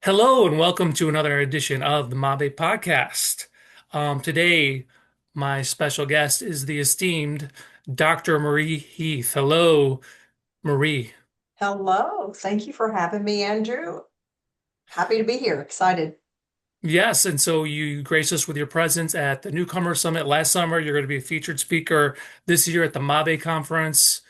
Hello and welcome to another edition of the Mabe Podcast. Today, my special guest is the esteemed Dr. Marie Heath. Hello, Marie. Hello. Thank you for having me, Andrew. Happy to be here. Excited. Yes, and so you graced us with your presence at the Newcomer Summit last summer. You're going to be a featured speaker this year at the Mabe Conference.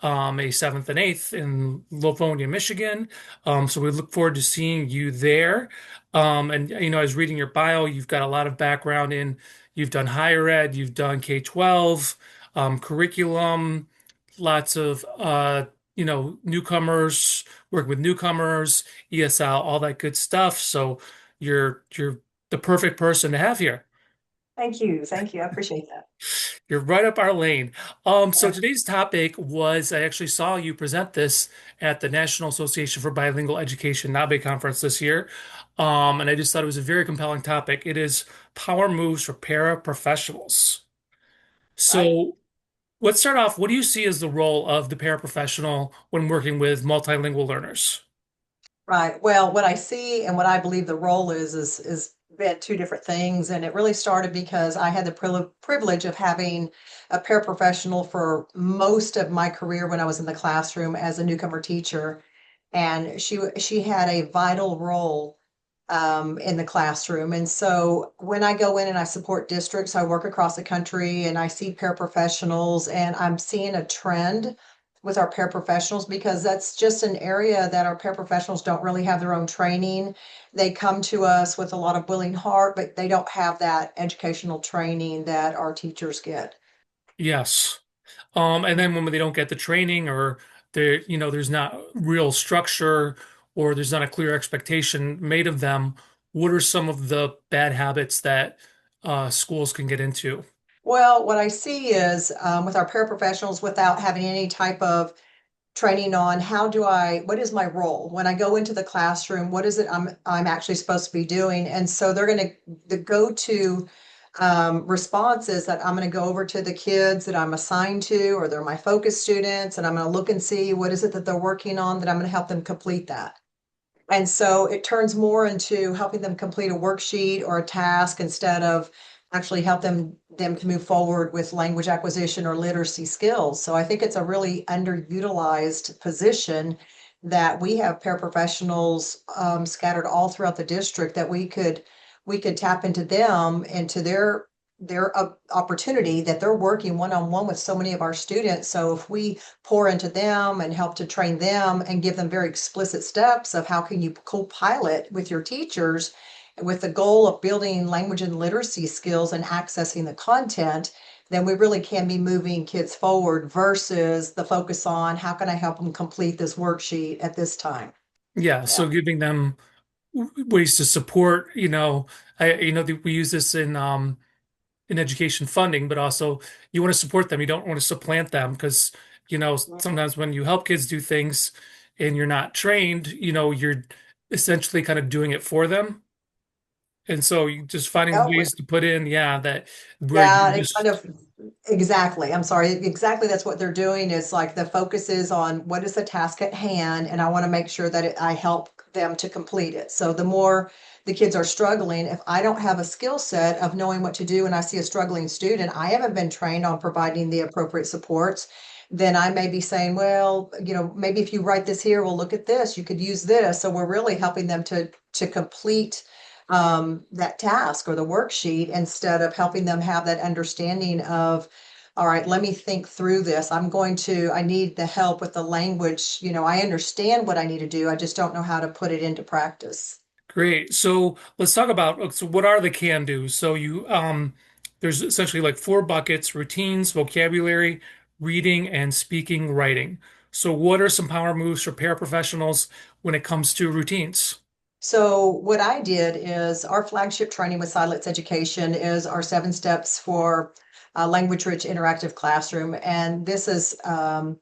May 7th and 8th in Livonia, Michigan. So we look forward to seeing you there. I was reading your bio. You've got a lot of background you've done higher ed, you've done K-12, curriculum, lots of, newcomers, work with newcomers, ESL, all that good stuff. So you're the perfect person to have here. Thank you. Thank you. I appreciate that. You're right up our lane. So Yeah. today's topic was I actually saw you present this at the National Association for Bilingual Education NABE conference this year. And I just thought it was a very compelling topic. It is power moves for paraprofessionals. Right. So let's start off. What do you see as the role of the paraprofessional when working with multilingual learners? Right. Well, what I see and what I believe the role is been two different things. And it really started because I had the privilege of having a paraprofessional for most of my career when I was in the classroom as a newcomer teacher. And she had a vital role in the classroom. And so when I go in and I support districts, I work across the country and I see paraprofessionals, and I'm seeing a trend with our paraprofessionals because that's just an area that our paraprofessionals don't really have their own training. They come to us with a lot of willing heart, but they don't have that educational training that our teachers get. Yes. And then when they don't get the training or there's not real structure or there's not a clear expectation made of them, what are some of the bad habits that schools can get into? Well, what I see is with our paraprofessionals, without having any type of training on what is my role when I go into the classroom? What is it I'm actually supposed to be doing? And so they're going to the go-to response is that I'm going to go over to the kids that I'm assigned to, or they're my focus students, and I'm going to look and see what is it that they're working on that I'm going to help them complete that. And so it turns more into helping them complete a worksheet or a task instead of actually help them to move forward with language acquisition or literacy skills. So I think it's a really underutilized position that we have paraprofessionals scattered all throughout the district that we could tap into them and to their opportunity that they're working one-on-one with so many of our students. So if we pour into them and help to train them and give them very explicit steps of how can you co-pilot with your teachers with the goal of building language and literacy skills and accessing the content, then we really can be moving kids forward versus the focus on how can I help them complete this worksheet at this time. Yeah, Yeah. so giving them ways to support, we use this in education funding, but also you want to support them. You don't want to supplant them because, Mhm. sometimes when you help kids do things and you're not trained, you're essentially kind of doing it for them. And so you just finding Oh, ways to put in, yeah, that where yeah, you it kind just, of exactly. I'm sorry. Exactly. That's what they're doing is like the focus is on what is the task at hand, and I want to make sure that I help them to complete it. So the more the kids are struggling, if I don't have a skill set of knowing what to do and I see a struggling student, I haven't been trained on providing the appropriate supports, then I may be saying, well, maybe if you write this here, we'll look at this. You could use this. So we're really helping them to complete that task or the worksheet instead of helping them have that understanding of, all right, let me think through this. I need the help with the language. I understand what I need to do. I just don't know how to put it into practice. great. So let's talk about, so what are the can do's? There's essentially like four buckets: routines, vocabulary, reading, and speaking, writing. So what are some power moves for paraprofessionals when it comes to routines? So what I did is our flagship training with Silence Education is our 7 steps for language rich interactive classroom. And this is a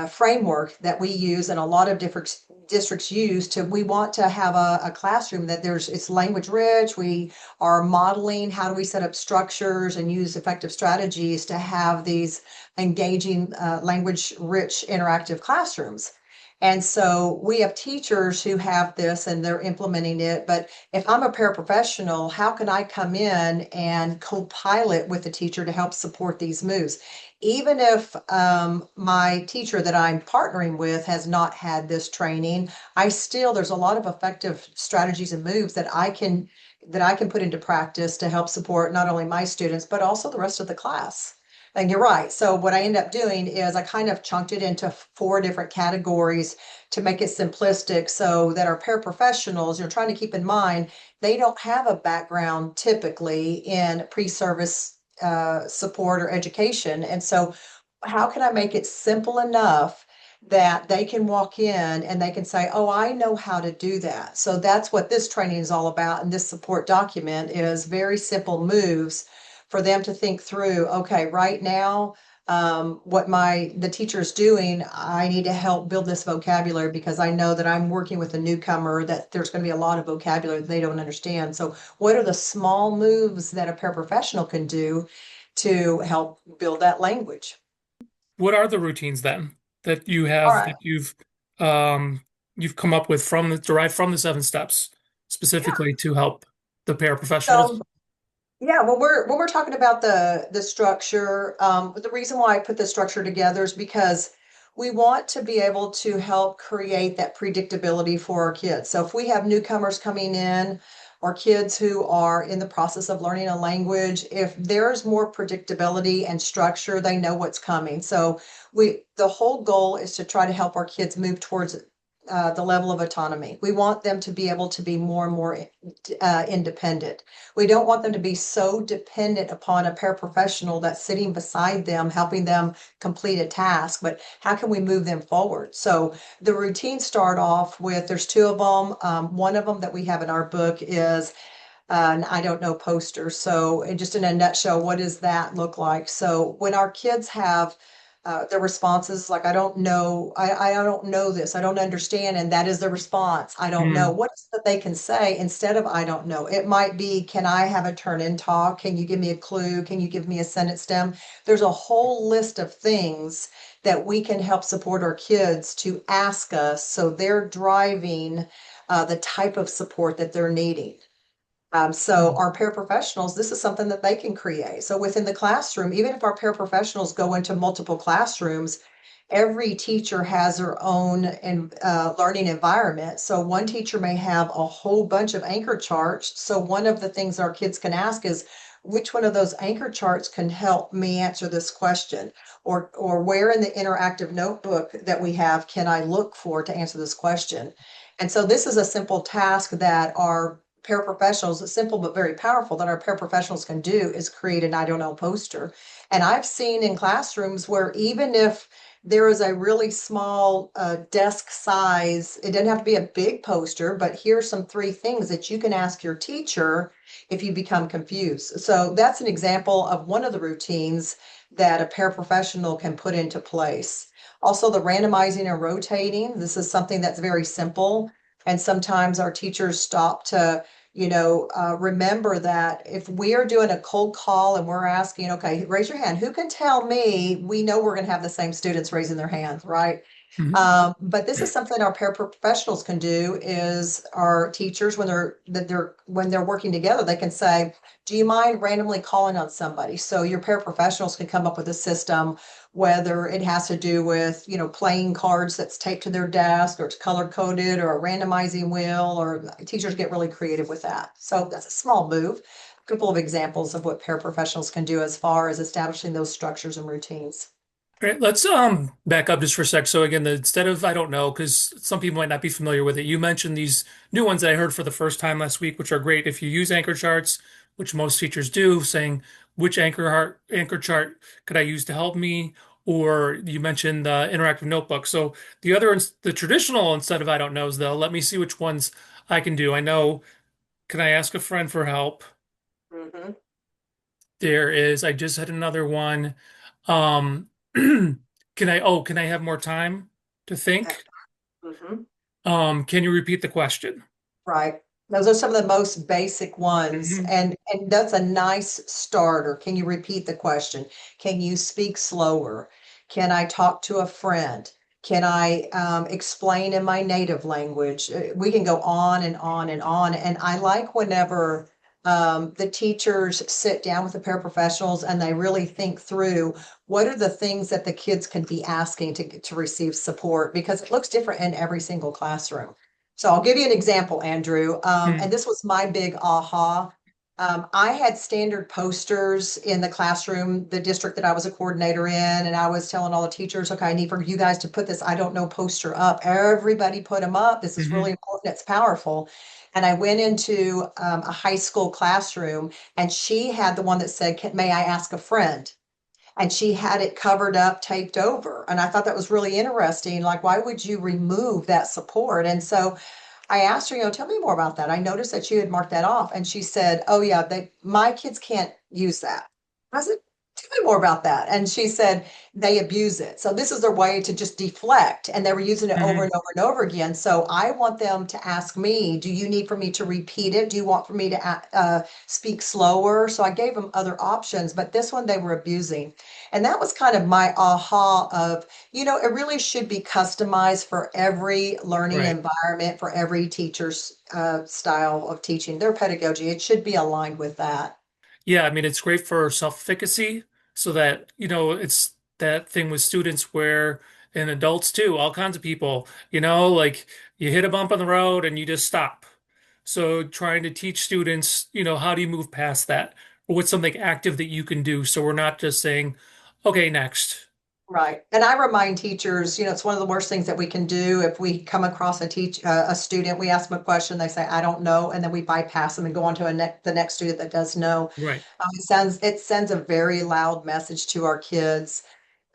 framework that we use and a lot of different districts use we want to have a classroom that it's language rich. We are modeling how do we set up structures and use effective strategies to have these engaging language rich interactive classrooms. And so we have teachers who have this and they're implementing it. But if I'm a paraprofessional, how can I come in and co-pilot with the teacher to help support these moves? Even if my teacher that I'm partnering with has not had this training, there's a lot of effective strategies and moves that I can put into practice to help support not only my students, but also the rest of the class. And you're right. So what I end up doing is I kind of chunked it into four different categories to make it simplistic so that our paraprofessionals, you're trying to keep in mind, they don't have a background typically in pre-service support or education. And so how can I make it simple enough that they can walk in and they can say, oh, I know how to do that. So that's what this training is all about. And this support document is very simple moves for them to think through, okay, right now, what the teacher is doing, I need to help build this vocabulary because I know that I'm working with a newcomer that there's going to be a lot of vocabulary that they don't understand. So what are the small moves that a paraprofessional can do to help build that language? What are the routines then that you All have right. that um you've come up with from the derived from the seven steps Yeah. specifically to help the paraprofessionals? So yeah, well, when we're talking about the structure, the reason why I put the structure together is because we want to be able to help create that predictability for our kids. So if we have newcomers coming in or kids who are in the process of learning a language, if there's more predictability and structure, they know what's coming. So the whole goal is to try to help our kids move towards the level of autonomy. We want them to be able to be more and more independent. We don't want them to be so dependent upon a paraprofessional that's sitting beside them, helping them complete a task, but how can we move them forward? So the routines start off with there's two of them. One of them that we have in our book is an I don't know poster. So, just in a nutshell, what does that look like? So, when our kids have their responses like, I don't know, I don't know this, I don't understand, and that is the response. I don't know. Mm. What is it that they can say instead of I don't know? It might be, can I have a turn in talk? Can you give me a clue? Can you give me a sentence stem? There's a whole list of things that we can help support our kids to ask us so they're driving the type of support that they're needing. So our paraprofessionals, this is something that they can create. So within the classroom, even if our paraprofessionals go into multiple classrooms, every teacher has their own learning environment. So one teacher may have a whole bunch of anchor charts. So one of the things our kids can ask is, which one of those anchor charts can help me answer this question? Or where in the interactive notebook that we have can I look for to answer this question? And so this is a simple task that our paraprofessionals, it's simple but very powerful that our paraprofessionals can do is create an I don't know poster. And I've seen in classrooms where even if there is a really small desk size, it doesn't have to be a big poster, but here's some three things that you can ask your teacher if you become confused. So that's an example of one of the routines that a paraprofessional can put into place. Also, the randomizing and rotating. This is something that's very simple. And sometimes our teachers stop to remember that if we are doing a cold call and we're asking, okay, raise your hand, who can tell me? We know we're going to have the same students raising their hands, right? Mhm. But this is something our paraprofessionals can do is our teachers when they're working together, they can say, do you mind randomly calling on somebody? So your paraprofessionals can come up with a system, whether it has to do with, playing cards that's taped to their desk or it's color coded or a randomizing wheel, or teachers get really creative with that. So that's a small move. A couple of examples of what paraprofessionals can do as far as establishing those structures and routines. Great. Let's back up just for a sec. So again, instead of I don't know, because some people might not be familiar with it, you mentioned these new ones that I heard for the first time last week, which are great. If you use anchor charts, which most teachers do, saying which anchor chart could I use to help me, or you mentioned the interactive notebook. So the traditional instead of I don't knows, though, let me see which ones I can do. I know, can I ask a friend for help? Mhm. I just had another one. Can I have more time to think? Mhm. Can you repeat the question? Right. Those are some of the most basic ones. Hmm. And that's a nice starter. Can you repeat the question? Can you speak slower? Can I talk to a friend? Can I explain in my native language? We can go on and on and on. And I like whenever the teachers sit down with the paraprofessionals and they really think through what are the things that the kids can be asking to receive support, because it looks different in every single classroom. So I'll give you an example, Andrew. And Mm, this was my big aha. I had standard posters in the classroom, the district that I was a coordinator in, and I was telling all the teachers, okay, I need for you guys to put this I don't know poster up. Everybody put them up. This is really hmm important. It's powerful. And I went into a high school classroom, and she had the one that said, May I ask a friend? And she had it covered up, taped over. And I thought that was really interesting. Like, why would you remove that support? And so I asked her, tell me more about that. I noticed that you had marked that off. And she said, oh, yeah, my kids can't use that. I said, tell me more about that. And she said, they abuse it. So this is their way to just deflect. And they were using it over and hmm over and over again. So I want them to ask me, do you need for me to repeat it? Do you want for me to speak slower? So I gave them other options, but this one they were abusing. And that was kind of my aha of, it really should be customized for every learning Right. environment, for every teacher's style of teaching, their pedagogy. It should be aligned with that. Yeah, I mean, it's great for self-efficacy so that, it's that thing with students where, and adults too, all kinds of people, like you hit a bump on the road and you just stop. So trying to teach students, how do you move past that? Or what's something active that you can do? So we're not just saying, okay, next. Right. And I remind teachers, it's one of the worst things that we can do if we come across a student, we ask them a question, they say, I don't know, and then we bypass them and go on to the next student that does know. Right. It sends a very loud message to our kids.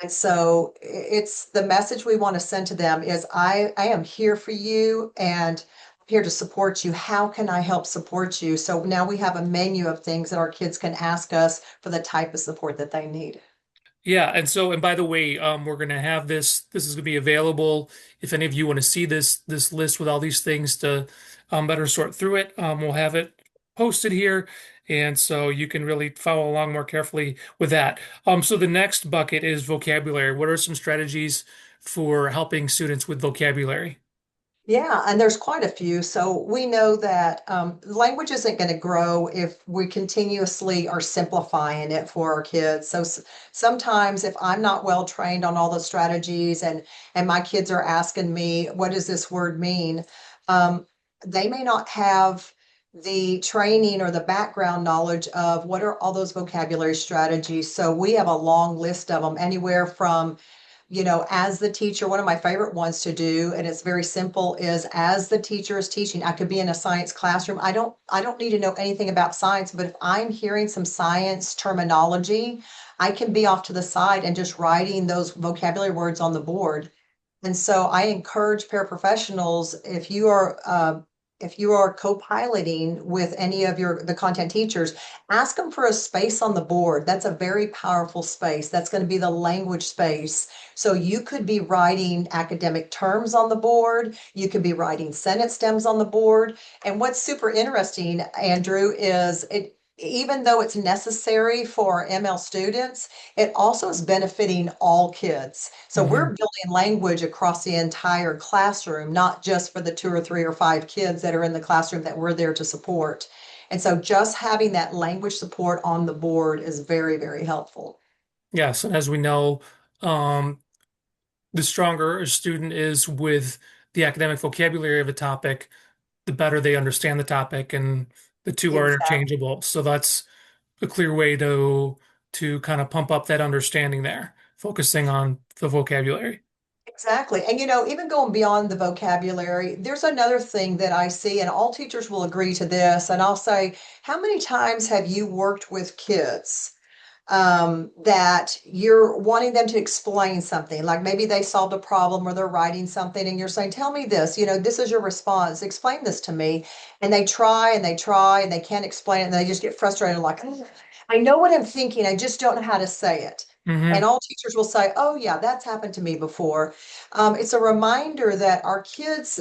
And so it's the message we want to send to them is I am here for you and I'm here to support you. How can I help support you? So now we have a menu of things that our kids can ask us for the type of support that they need. Yeah, and by the way, we're gonna have this. This is gonna be available if any of you want to see this list with all these things to better sort through it. We'll have it posted here, and so you can really follow along more carefully with that. So the next bucket is vocabulary. What are some strategies for helping students with vocabulary? Yeah, and there's quite a few. So we know that language isn't going to grow if we continuously are simplifying it for our kids. So sometimes if I'm not well trained on all the strategies and my kids are asking me, what does this word mean? Um, they may not have the training or the background knowledge of what are all those vocabulary strategies. So we have a long list of them, anywhere from as the teacher, one of my favorite ones to do, and it's very simple, is as the teacher is teaching, I could be in a science classroom. I don't need to know anything about science, but if I'm hearing some science terminology, I can be off to the side and just writing those vocabulary words on the board. And so I encourage paraprofessionals, if you are co-piloting with any of the content teachers, ask them for a space on the board. That's a very powerful space. That's going to be the language space. So you could be writing academic terms on the board. You could be writing sentence stems on the board. And what's super interesting, Andrew, is even though it's necessary for ML students, it also is benefiting all kids. So we're Hmm building language across the entire classroom, not just for the two or three or five kids that are in the classroom that we're there to support. And so just having that language support on the board is very, very helpful. Yes, and as we know, um, the stronger a student is with the academic vocabulary of a topic, the better they understand the topic, and the two are Exactly. interchangeable. So that's a clear way to kind of pump up that understanding there, focusing on the vocabulary. Exactly. And even going beyond the vocabulary, there's another thing that I see, and all teachers will agree to this. And I'll say, how many times have you worked with kids that you're wanting them to explain something? Like maybe they solved a problem or they're writing something, and you're saying, tell me this, this is your response, explain this to me. And they try and they try and they can't explain it, and they just get frustrated, like, "Ugh, I know what I'm thinking, I just don't know how to say it." And Hmm all teachers will say, oh, yeah, that's happened to me before. It's a reminder that our kids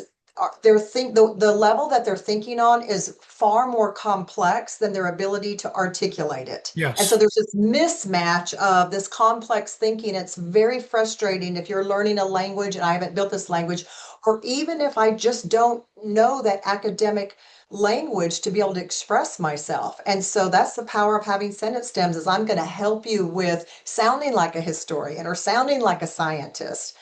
the level that they're thinking on is far more complex than their ability to articulate it. And so Yes. there's this mismatch of this complex thinking. It's very frustrating if you're learning a language and I haven't built this language, or even if I just don't know that academic language to be able to express myself. And so that's the power of having sentence stems is I'm going to help you with sounding like a historian or sounding like a scientist.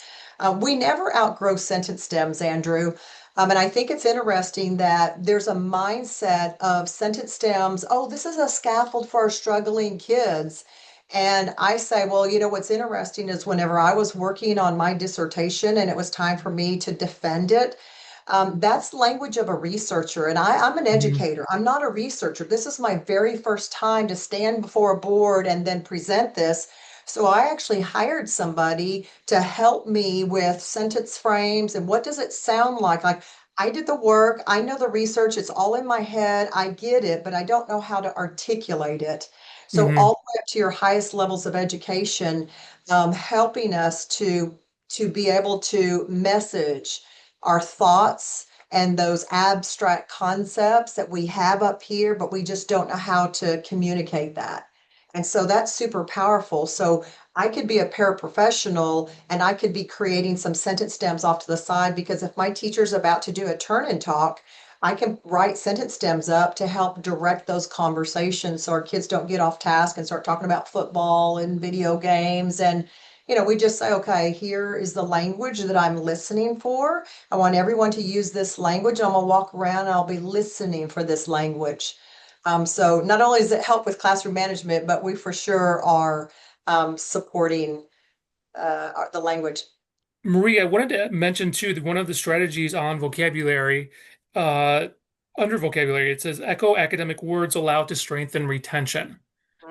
We never outgrow sentence stems, Andrew. And I think it's interesting that there's a mindset of sentence stems. Oh, this is a scaffold for our struggling kids. And I say, well, you know, what's interesting is whenever I was working on my dissertation and it was time for me to defend it, that's language of a researcher. And I'm an Mhm. educator. I'm not a researcher. This is my very first time to stand before a board and then present this. So I actually hired somebody to help me with sentence frames and what does it sound like? Like I did the work, I know the research, it's all in my head, I get it, but I don't know how to articulate it. So all Mhm. the way up to your highest levels of education, helping us to be able to message our thoughts and those abstract concepts that we have up here, but we just don't know how to communicate that. And so that's super powerful. So I could be a paraprofessional and I could be creating some sentence stems off to the side because if my teacher's about to do a turn and talk, I can write sentence stems up to help direct those conversations so our kids don't get off task and start talking about football and video games. And, you know, we just say, okay, here is the language that I'm listening for. I want everyone to use this language. I'm gonna walk around and I'll be listening for this language. So not only does it help with classroom management, but we for sure are supporting the language. Marie, I wanted to mention too that one of the strategies on vocabulary, uh, under vocabulary, it says echo academic words allowed to strengthen retention.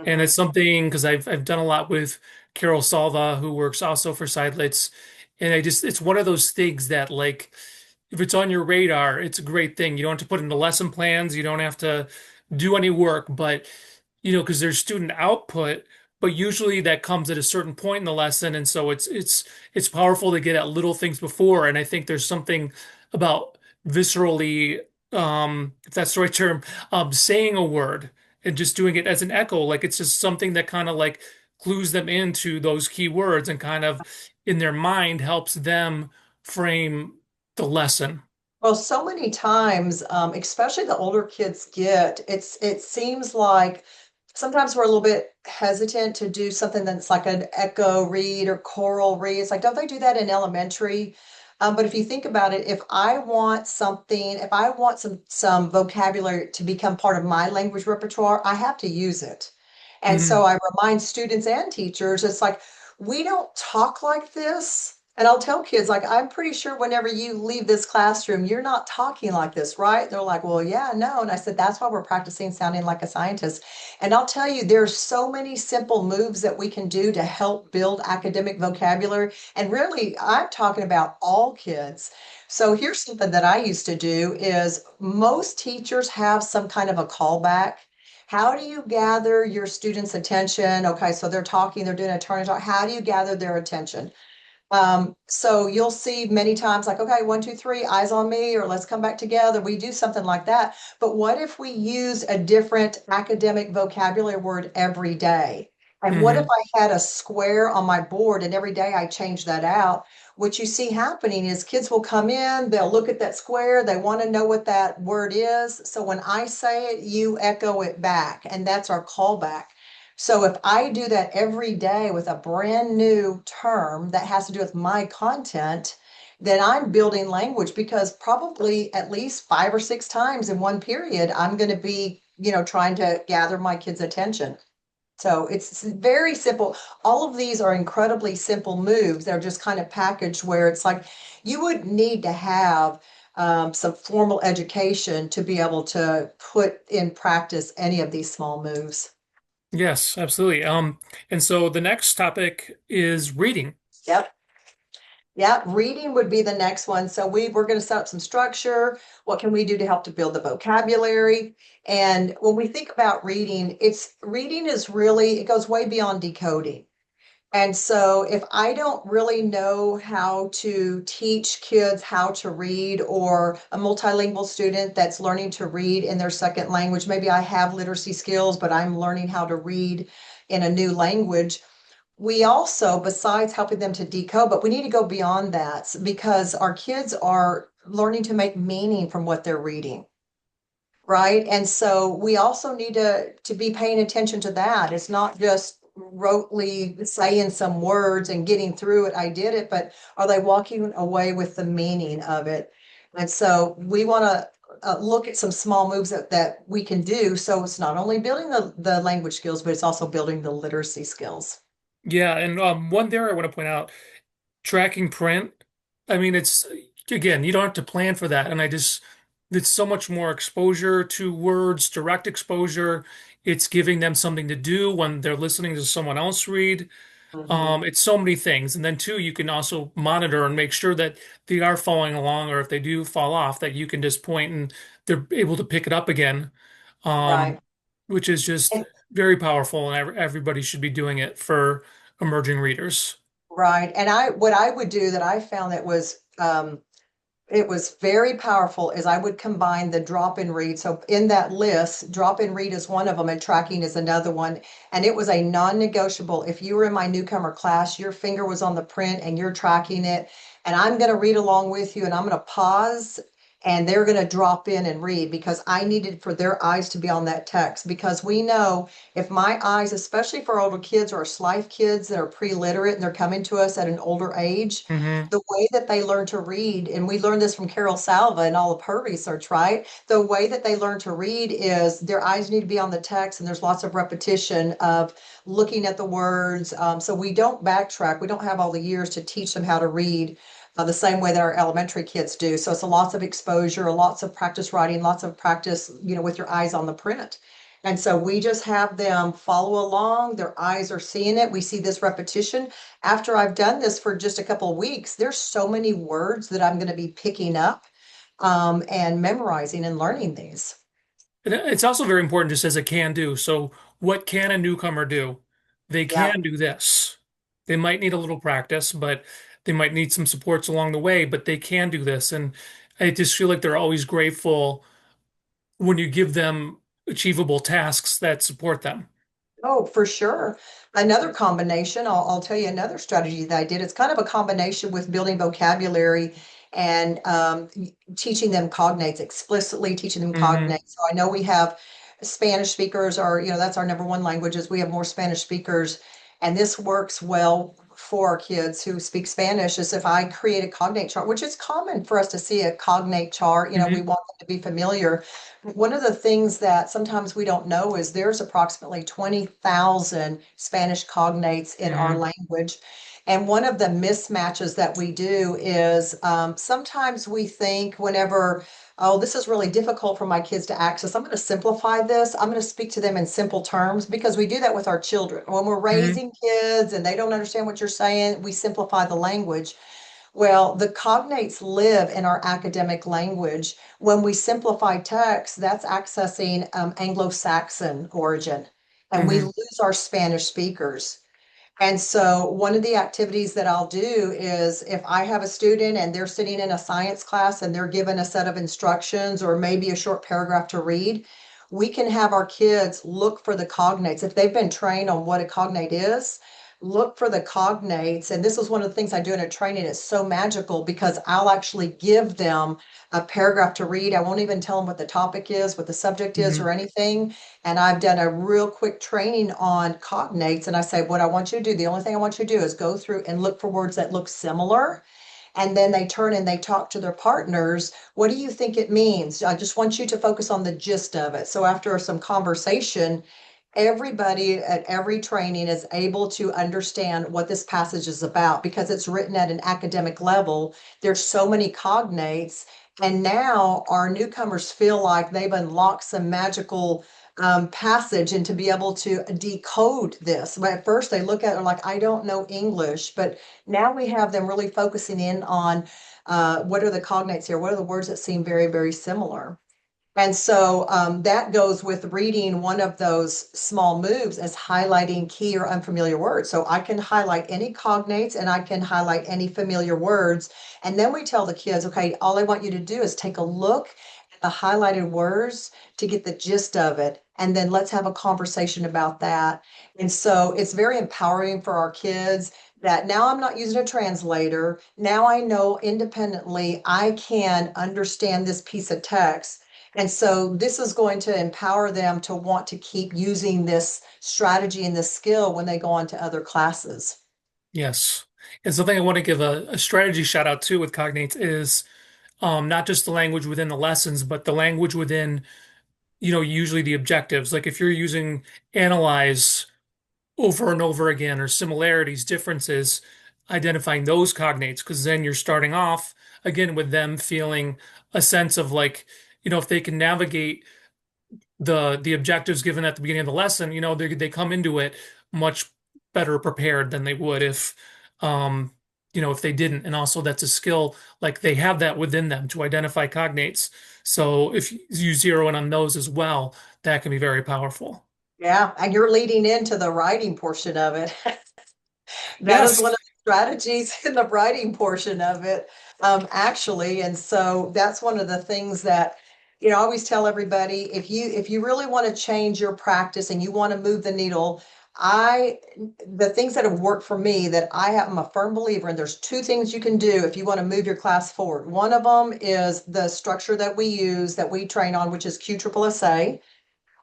And Mhm. it's something because I've done a lot with Carol Salva, who works also for Sidlets, and it's one of those things that like if it's on your radar, it's a great thing. You don't have to put it into lesson plans, you don't have to do any work, but because there's student output, but usually that comes at a certain point in the lesson, and so it's powerful to get at little things before. And I think there's something about viscerally, if that's the right term, saying a word and just doing it as an echo, like it's just something that kind of like clues them into those key words and kind of in their mind helps them frame the lesson. Well, so many times, especially the older kids get, it seems like sometimes we're a little bit hesitant to do something that's like an echo read or choral read. It's like, don't they do that in elementary? But if you think about it, if I want something, if I want some vocabulary to become part of my language repertoire, I have to use it. And so Hmm. I remind students and teachers, it's like, we don't talk like this. And I'll tell kids, like, I'm pretty sure whenever you leave this classroom, you're not talking like this, right? They're like, well, yeah, no. And I said, that's why we're practicing sounding like a scientist. And I'll tell you, there's so many simple moves that we can do to help build academic vocabulary. And really, I'm talking about all kids. So here's something that I used to do is most teachers have some kind of a callback. How do you gather your students' attention? Okay, so they're talking, they're doing a turn and talk. How do you gather their attention? So you'll see many times like, okay, one, two, three, eyes on me, or let's come back together. We do something like that. But what if we use a different academic vocabulary word every day? And what if Hmm. I had a square on my board and every day I change that out? What you see happening is kids will come in, they'll look at that square, they want to know what that word is. So when I say it, you echo it back, and that's our callback. So if I do that every day with a brand new term that has to do with my content, then I'm building language because probably at least 5 or 6 times in one period, I'm going to be, trying to gather my kids' attention. So it's very simple. All of these are incredibly simple moves. They're just kind of packaged where it's like you would need to have some formal education to be able to put in practice any of these small moves. Yes, absolutely. And so the next topic is reading. Yep. Yeah, reading would be the next one. So we're going to set up some structure. What can we do to help to build the vocabulary? And when we think about reading, it's reading is really, it goes way beyond decoding. And so if I don't really know how to teach kids how to read, or a multilingual student that's learning to read in their second language, maybe I have literacy skills, but I'm learning how to read in a new language. We also, besides helping them to decode, but we need to go beyond that because our kids are learning to make meaning from what they're reading. Right. And so we also need to be paying attention to that. It's not just rotely saying some words and getting through it. I did it, but are they walking away with the meaning of it? And so we want to look at some small moves that we can do. So it's not only building the language skills, but it's also building the literacy skills. Yeah, and one there I want to point out, tracking print. I mean, it's again, you don't have to plan for that, and it's so much more exposure to words, direct exposure. It's giving them something to do when they're listening to someone else read. Mhm. It's so many things. And then too, you can also monitor and make sure that they are following along, or if they do fall off, that you can just point and they're able to pick it up again. Um, Right. which is just And very powerful, and everybody should be doing it for emerging readers. right. And what I would do that I found that was it was very powerful is I would combine the drop and read. So in that list, drop and read is one of them and tracking is another one. And it was a non-negotiable. If you were in my newcomer class, your finger was on the print and you're tracking it. And I'm going to read along with you and I'm going to pause and they're going to drop in and read because I needed for their eyes to be on that text. Because we know if my eyes, especially for older kids or SLIFE kids that are pre-literate and they're coming to us at an older age, Hmm. the way that they learn to read, and we learned this from Carol Salva and all of her research, right? The way that they learn to read is their eyes need to be on the text, and there's lots of repetition of looking at the words. So we don't backtrack. We don't have all the years to teach them how to read the same way that our elementary kids do. So it's a lots of exposure, lots of practice writing, lots of practice, with your eyes on the print. And so we just have them follow along. Their eyes are seeing it. We see this repetition. After I've done this for just a couple of weeks, there's so many words that I'm going to be picking up and memorizing and learning these. And it's also very important, just as a can do. So, what can a newcomer do? They Yeah. can do this. They might need a little practice, but they might need some supports along the way, but they can do this. And I just feel like they're always grateful when you give them achievable tasks that support them. Oh, for sure. Another combination, I'll tell you another strategy that I did. It's kind of a combination with building vocabulary and teaching them cognates, explicitly teaching them Hmm. cognates. So I know we have Spanish speakers, or, that's our number one languages. We have more Spanish speakers, and this works well for our kids who speak Spanish. Is if I create a cognate chart, which is common for us to see a cognate chart, we Hmm. want them to be familiar. One of the things that sometimes we don't know is there's approximately 20,000 Spanish cognates in our Hmm. language. And one of the mismatches that we do is sometimes we think whenever, oh, this is really difficult for my kids to access, I'm going to simplify this. I'm going to speak to them in simple terms because we do that with our children. When we're Hmm. raising kids and they don't understand what you're saying, we simplify the language. Well, the cognates live in our academic language. When we simplify text, that's accessing Anglo-Saxon origin, and we Hmm. lose our Spanish speakers. And so one of the activities that I'll do is if I have a student and they're sitting in a science class and they're given a set of instructions or maybe a short paragraph to read, we can have our kids look for the cognates. If they've been trained on what a cognate is, look for the cognates. And this is one of the things I do in a training. It's so magical because I'll actually give them a paragraph to read. I won't even tell them what the topic is, what the subject is, Hmm. or anything. And I've done a real quick training on cognates. And I say, what I want you to do, the only thing I want you to do is go through and look for words that look similar. And then they turn and they talk to their partners. What do you think it means? I just want you to focus on the gist of it. So after some conversation, everybody at every training is able to understand what this passage is about because it's written at an academic level. There's so many cognates. And now our newcomers feel like they've unlocked some magical passage and to be able to decode this. But at first they look at it like, I don't know English, but now we have them really focusing in on what are the cognates here? What are the words that seem very, very similar? And so that goes with reading one of those small moves as highlighting key or unfamiliar words. So I can highlight any cognates and I can highlight any familiar words. And then we tell the kids, okay, all I want you to do is take a look at the highlighted words to get the gist of it. And then let's have a conversation about that. And so it's very empowering for our kids that now I'm not using a translator. Now I know independently I can understand this piece of text, and so this is going to empower them to want to keep using this strategy and this skill when they go on to other classes. Yes. And something I want to give a strategy shout out to with cognates is not just the language within the lessons, but the language within, usually the objectives. Like if you're using analyze over and over again, or similarities, differences, identifying those cognates, because then you're starting off again with them feeling a sense of like, if they can navigate the objectives given at the beginning of the lesson, they come into it much better prepared than they would um, if they didn't. And also that's a skill, like they have that within them to identify cognates. So if you zero in on those as well, that can be very powerful. Yeah, and you're leading into the writing portion of it. That is one Yes. of the strategies in the writing portion of it, actually. And so that's one of the things that, I always tell everybody, if you really want to change your practice and you want to move the needle, I the things that have worked for me that am a firm believer in, there's two things you can do if you want to move your class forward. One of them is the structure that we use, that we train on, which is QSSA.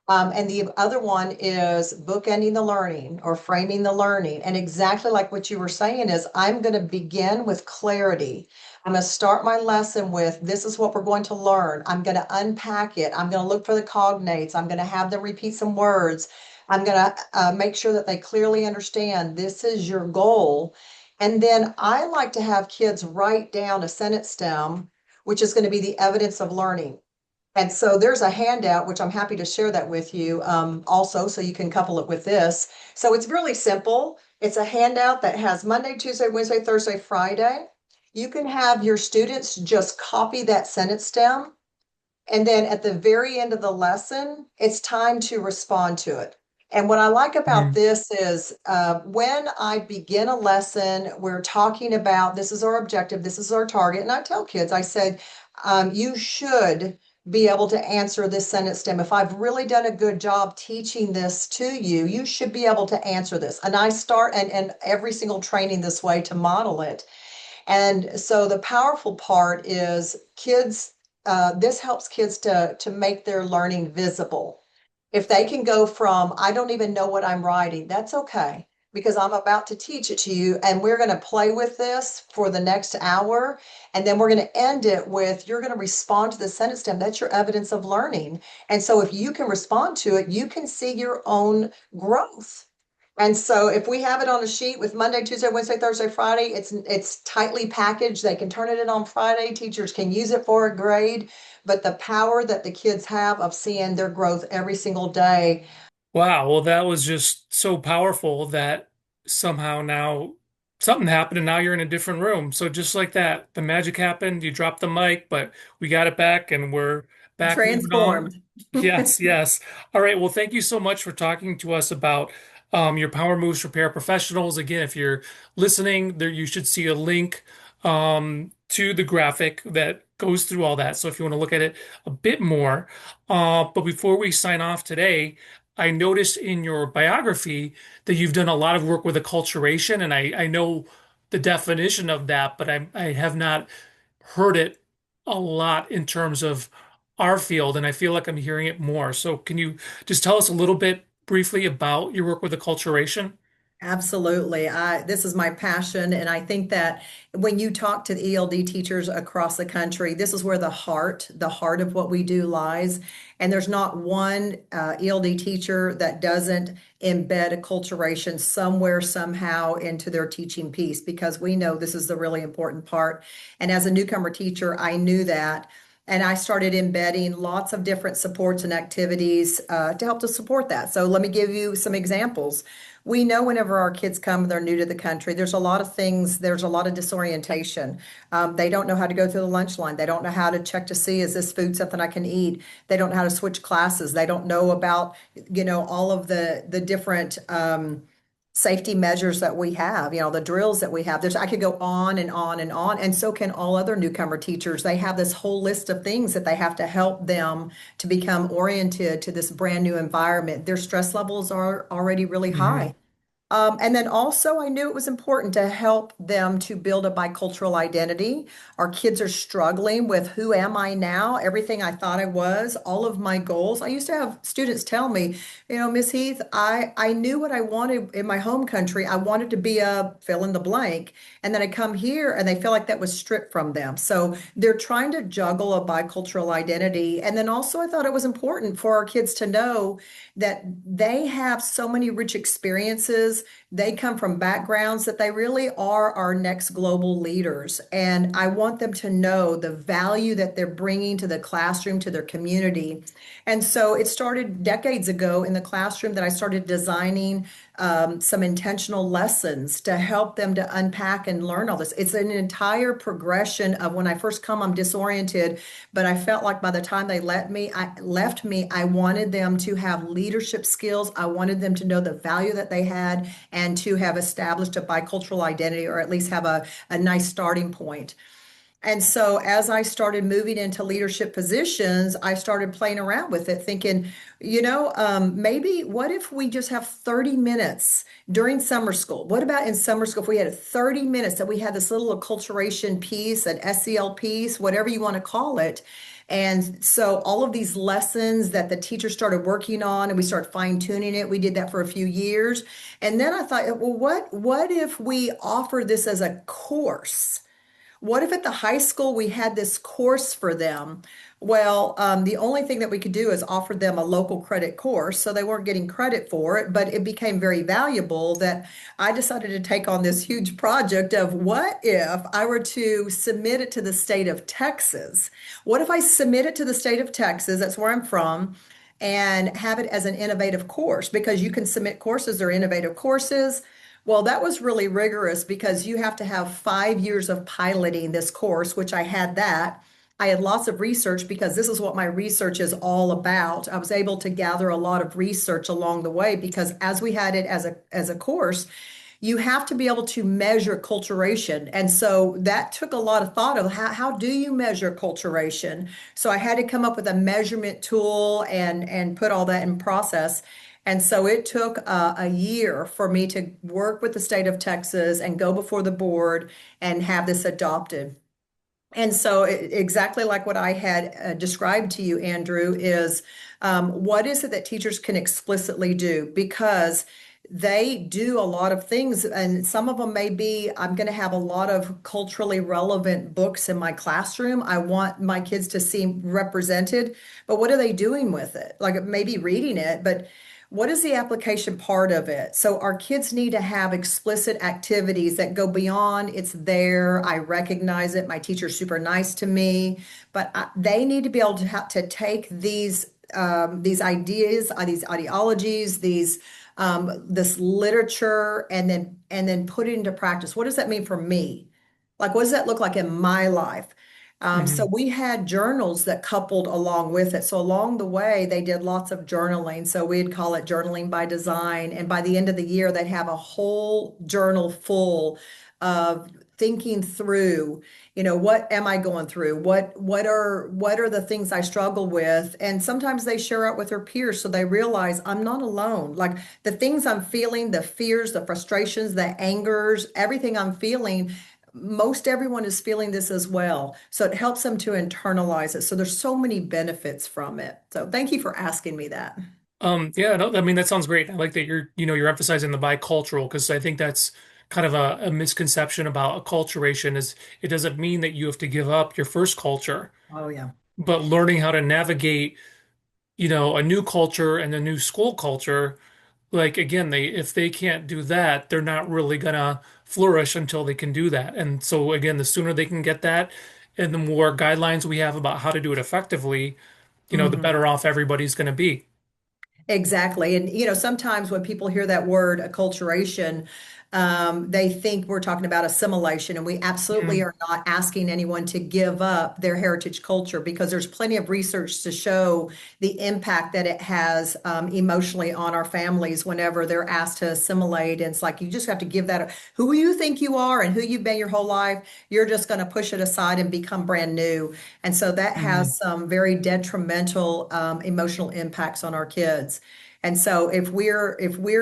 And the other one is bookending the learning or framing the learning. And exactly like what you were saying is I'm going to begin with clarity. I'm going to start my lesson with this is what we're going to learn. I'm going to unpack it. I'm going to look for the cognates. I'm going to have them repeat some words. I'm going to make sure that they clearly understand this is your goal. And then I like to have kids write down a sentence stem, which is going to be the evidence of learning. And so there's a handout, which I'm happy to share that with you also, so you can couple it with this. So it's really simple. It's a handout that has Monday, Tuesday, Wednesday, Thursday, Friday. You can have your students just copy that sentence stem, and then at the very end of the lesson, it's time to respond to it. And what I like about Mhm. this is when I begin a lesson, we're talking about this is our objective, this is our target. And I tell kids, I said, you should be able to answer this sentence stem. If I've really done a good job teaching this to you, you should be able to answer this. And I start and every single training this way to model it. And so the powerful part is kids, this helps kids to make their learning visible. If they can go from, I don't even know what I'm writing, that's okay, because I'm about to teach it to you and we're going to play with this for the next hour. And then we're going to end it with, you're going to respond to the sentence stem. That's your evidence of learning. And so if you can respond to it, you can see your own growth. And so if we have it on a sheet with Monday, Tuesday, Wednesday, Thursday, Friday, it's tightly packaged. They can turn it in on Friday. Teachers can use it for a grade, but the power that the kids have of seeing their growth every single day. Wow. Well, that was just so powerful that somehow now something happened and now you're in a different room. So just like that, the magic happened. You dropped the mic, but we got it back and we're back moving on. Transformed. Yes, yes. All right. Well, thank you so much for talking to us about your power moves for paraprofessionals. Again, if you're listening, there you should see a link to the graphic that goes through all that. So if you want to look at it a bit more. But before we sign off today, I noticed in your biography that you've done a lot of work with acculturation, and I know the definition of that, but I have not heard it a lot in terms of our field, and I feel like I'm hearing it more. So can you just tell us a little bit briefly about your work with acculturation? Absolutely. This is my passion. And I think that when you talk to the ELD teachers across the country, this is where the heart of what we do lies. And there's not one ELD teacher that doesn't embed acculturation somewhere, somehow into their teaching piece, because we know this is the really important part. And as a newcomer teacher, I knew that. And I started embedding lots of different supports and activities to help to support that. So let me give you some examples. We know whenever our kids come, they're new to the country, there's a lot of things, there's a lot of disorientation. They don't know how to go through the lunch line. They don't know how to check to see, is this food something I can eat? They don't know how to switch classes. They don't know about, all of the different safety measures that we have, the drills that we have. I could go on and on and on, and so can all other newcomer teachers. They have this whole list of things that they have to help them to become oriented to this brand new environment. Their stress levels are already really Hmm. high. And then also, I knew it was important to help them to build a bicultural identity. Our kids are struggling with who am I now? Everything I thought I was, all of my goals. I used to have students tell me, Miss Heath, I knew what I wanted in my home country. I wanted to be a fill in the blank. And then I come here and they feel like that was stripped from them. So they're trying to juggle a bicultural identity. And then also, I thought it was important for our kids to know that they have so many rich experiences. They come from backgrounds that they really are our next global leaders. And I want them to know the value that they're bringing to the classroom, to their community. And so it started decades ago in the classroom that I started designing some intentional lessons to help them to unpack and learn all this. It's an entire progression of when I first come, I'm disoriented, but I felt like by the time they left me, I wanted them to have leadership skills. I wanted them to know the value that they had and to have established a bicultural identity or at least have a nice starting point. And so as I started moving into leadership positions, I started playing around with it, thinking, maybe what if we just have 30 minutes during summer school? What about in summer school if we had 30 minutes that we had this little acculturation piece, an SEL piece, whatever you want to call it. And so all of these lessons that the teacher started working on and we started fine tuning it. We did that for a few years. And then I thought, well, what if we offer this as a course? What if at the high school we had this course for them? Well, the only thing that we could do is offer them a local credit course, so they weren't getting credit for it, but it became very valuable that I decided to take on this huge project of what if I were to submit it to the state of Texas? What if I submit it to the state of Texas, that's where I'm from, and have it as an innovative course? Because you can submit courses or innovative courses. Well, that was really rigorous because you have to have 5 years of piloting this course, which I had that. I had lots of research because this is what my research is all about. I was able to gather a lot of research along the way because as we had it as a course, you have to be able to measure acculturation. And so that took a lot of thought of how do you measure acculturation? So I had to come up with a measurement tool and put all that in process. And so it took a year for me to work with the state of Texas and go before the board and have this adopted. And so, exactly like what I had described to you, Andrew, is what is it that teachers can explicitly do? Because they do a lot of things, and some of them may be I'm going to have a lot of culturally relevant books in my classroom. I want my kids to see represented, but what are they doing with it? Like maybe reading it, but what is the application part of it? So our kids need to have explicit activities that go beyond it's there. I recognize it. My teacher's super nice to me, but they need to be able to have to take these ideas, these ideologies, this literature, and then put it into practice. What does that mean for me? Like, what does that look like in my life? So Hmm. we had journals that coupled along with it. So along the way, they did lots of journaling. So we'd call it journaling by design. And by the end of the year, they'd have a whole journal full of thinking through, what am I going through? What are the things I struggle with? And sometimes they share out with their peers so they realize I'm not alone. Like the things I'm feeling, the fears, the frustrations, the angers, everything I'm feeling most everyone is feeling this as well. So it helps them to internalize it. So there's so many benefits from it. So thank you for asking me that. Yeah, no, I mean that sounds great. I like that you're emphasizing the bicultural because I think that's kind of a misconception about acculturation is it doesn't mean that you have to give up your first culture, Oh, yeah. but learning how to navigate, a new culture and a new school culture, like again, if they can't do that, they're not really gonna flourish until they can do that. And so again, the sooner they can get that, and the more guidelines we have about how to do it effectively, the Mhm. better off everybody's going to be. Exactly. And, sometimes when people hear that word acculturation, they think we're talking about assimilation. And we absolutely Mm, are not asking anyone to give up their heritage culture because there's plenty of research to show the impact that it has emotionally on our families whenever they're asked to assimilate. And it's like you just have to give that up. Who you think you are and who you've been your whole life, you're just going to push it aside and become brand new. And so that mm. has some very detrimental emotional impacts on our kids. And so if we're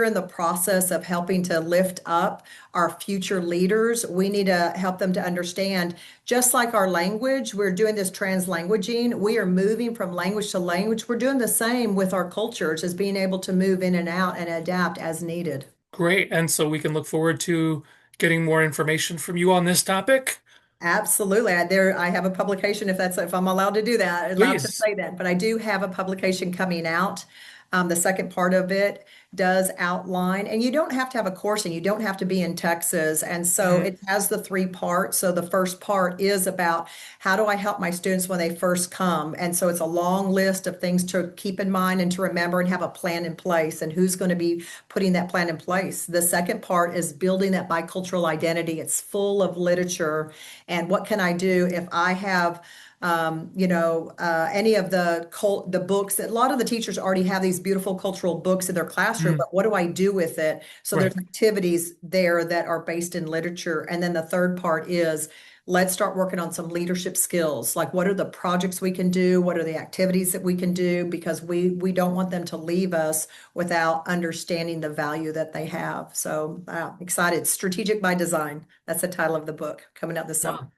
in the process of helping to lift up our future leaders, we need to help them to understand, just like our language, we're doing this translanguaging, we are moving from language to language. We're doing the same with our cultures as being able to move in and out and adapt as needed. Great. And so we can look forward to getting more information from you on this topic. Absolutely. I have a publication if I'm allowed to do that, allowed to Please. say that, but I do have a publication coming out. The second part of it does outline, and you don't have to have a course and you don't have to be in Texas. And so Mm, it has the three parts. So the first part is about how do I help my students when they first come? And so it's a long list of things to keep in mind and to remember and have a plan in place and who's going to be putting that plan in place. The second part is building that bicultural identity. It's full of literature and what can I do if I have any of the books that a lot of the teachers already have these beautiful cultural books in their classroom, mm, but what do I do with it? So right. there's activities there that are based in literature. And then the third part is let's start working on some leadership skills. Like what are the projects we can do? What are the activities that we can do? Because we don't want them to leave us without understanding the value that they have. So excited. Strategic by Design. That's the title of the book coming out this summer.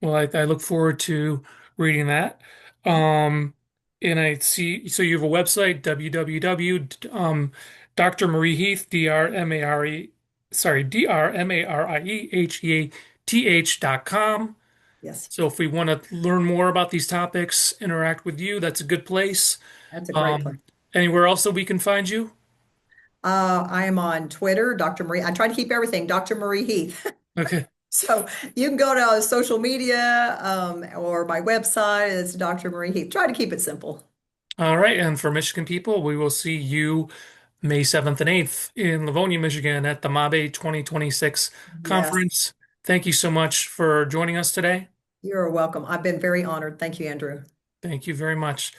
Wow. Well, I look forward to reading that. Um, and I see, so you have a website, www, Dr. Marie Heath, D-R-M-A-R-E, sorry, DrMarieHeath.com. Yes, So if we want to learn more about these topics, interact with you, that's a good place. that's a great Um, plan. anywhere else that we can find you? I am on Twitter, Dr. Marie. I try to keep everything Dr. Marie Heath. Okay. So you can go to social media or my website. It's Dr. Marie Heath. Try to keep it simple. All right. And for Michigan people, we will see you May 7th and 8th in Livonia, Michigan at the MABE 2026 Yes, conference. Thank you so much for joining us today. you're welcome. I've been very honored. Thank you, Andrew. Thank you very much.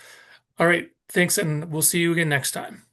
All right. Thanks. And we'll see you again next time.